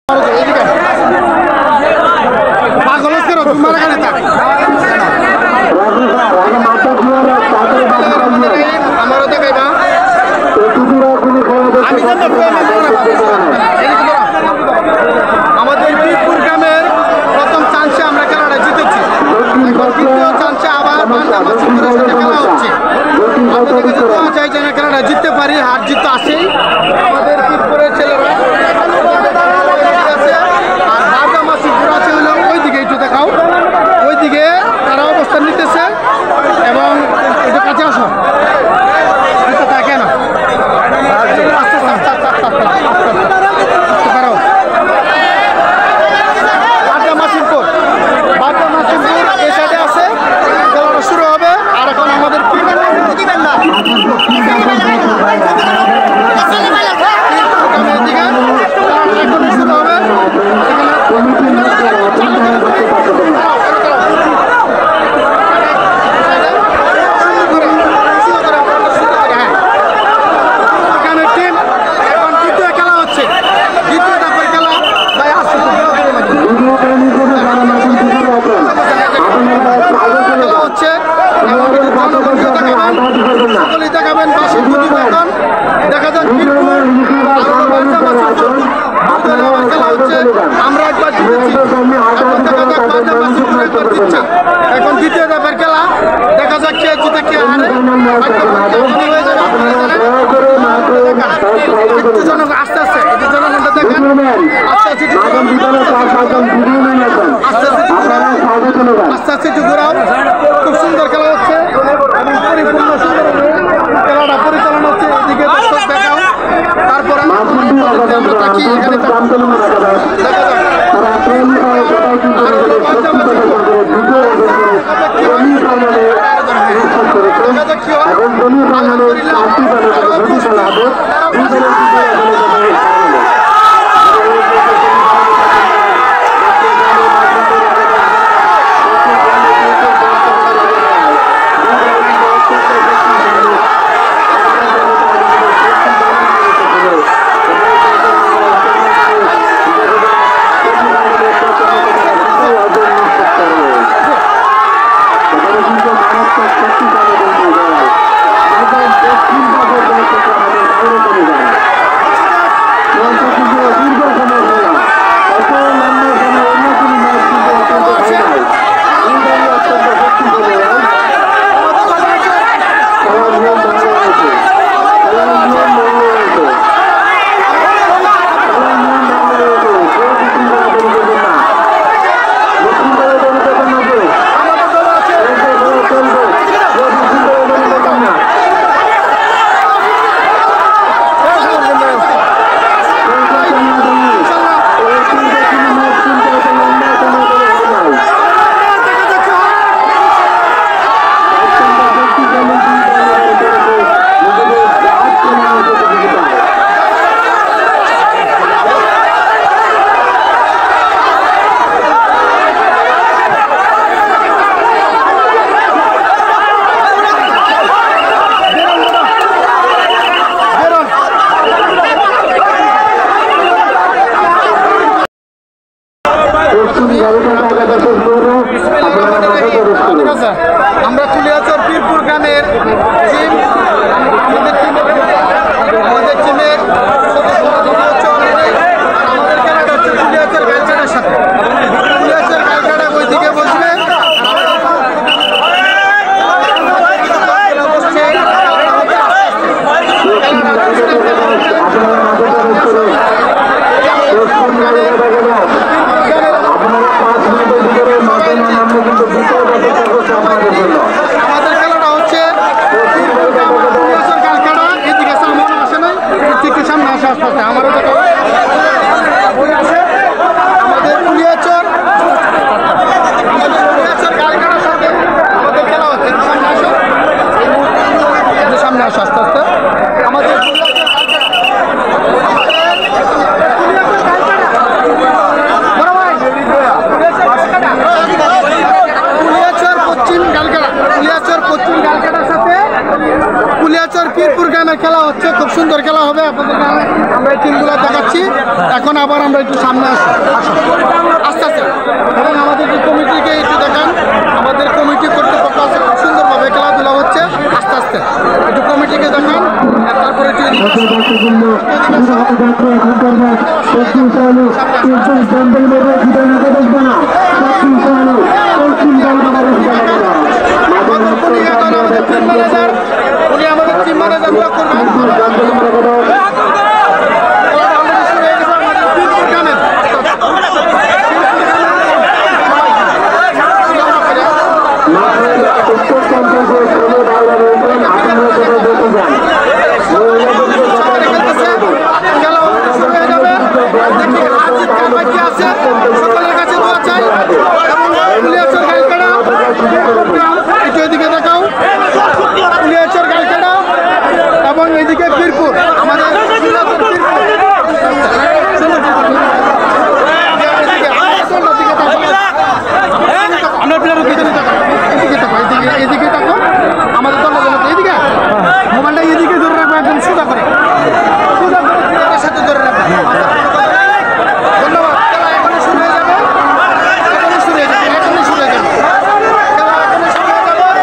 আমাদের বীরপুর গ্রামের প্রথম চান্সে আমরা খেলাটা জিতেছি। দ্বিতীয় চান্সে আবার খেলা হচ্ছে। আপনাদেরকে দোয়া চাই যেন খেলাটা জিততে পারি। হার জিত তো আসেই আমাদের বীরপুরের ছেলেরা। আর বারটা মাসি পুরো আছে হলো ওই দিকে একটু দেখাও, ওই দিকে তারা অবস্থান নিতেছে এবং একটু কাছে আসো, থাকে না শুরু হবে। আর এখন আমাদের শুরু হবে। দেখাবেন বাসি পুঁজি বেতন দেখা যাক বীরপুর খেলা হচ্ছে। আমরা একবার জিতেছি, এখন দেখা যাক বারটা মাসি একবার দিচ্ছে। এখন দ্বিতীয় ধাপের খেলা দেখা যাক কে জিতে কে হারে। একটু জনগণ আস্তে আস্তে একটু জনগণটা দেখেন, আস্তে আস্তে আস্তে আস্তে একটু ঘোরাও। খুব সুন্দর খেলা হচ্ছে এবং পরিপূর্ণ সুন্দর খেলাটা পরিচালনা হচ্ছে। এদিকে দর্শক দেখাও, তারপরে আমরা থাকি এখানে দেখা যাক কি হয়। আমরা কুলিয়াচর বীরপুর গ্রামের টিম, আমাদের টিমের আমাদের খেলাটা হচ্ছে কুলিয়াচর গাইলছাড়ার সাথে। কুলিয়াচর গাইলছাড়া ওই দিকে বসবে, আমাদের খেলাটা হচ্ছে এখন আবার আমরা একটু সামনে আসি আস্তে আস্তে এবং আমাদের যে কমিটিকে একটু দেখান আমাদের কমিটি কর্তৃপক্ষ আছে খুব সুন্দরভাবে খেলাধুলা হচ্ছে আস্তে আস্তে একটু কমিটিকে দেখান তারপরে উনি আমাদের টিম ম্যানেজার সকলের কাছে দোয়া চাই এবং পুলিয়াচর গাইকাড়া একটু এদিকে দেখাও পুলিয়াচর গাইকাড়া এবং এদিকে বীরপুর আমাদের আমরা প্লেয়ার এদিকে থাকো এদিকে থাকো আমাদের দল এদিকে মোবাইলটা এদিকে ধরে রাখবো একদম সোজা করে প্লেয়ারের সাথে ধরে রাখবো ধন্যবাদ খেলা এখনই শুরু হয়ে যাবে এখনই শুরু হয়ে যাবে এখনই শুরু হয়ে যাবে খেলা এখনই শুরু হয়ে যাবে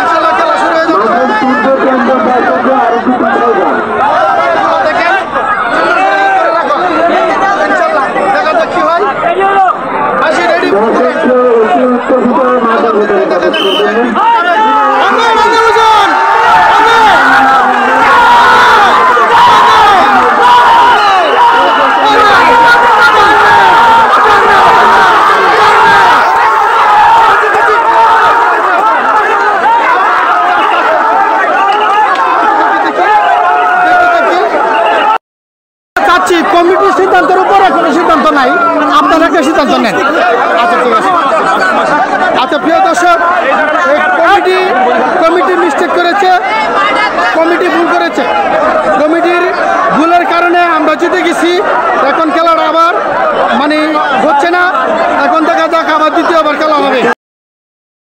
ইনশাআল্লাহ খেলা শুরু হয়ে যাবে ইনশাআল্লাহ দেখা যাক কি হয় আসি রেডি কমিটির সিদ্ধান্তের উপরে কোনো সিদ্ধান্ত নাই আপনারা একটা সিদ্ধান্ত নেন আচ্ছা ঠিক আছে আচ্ছা প্রিয় দর্শক এই কমিটি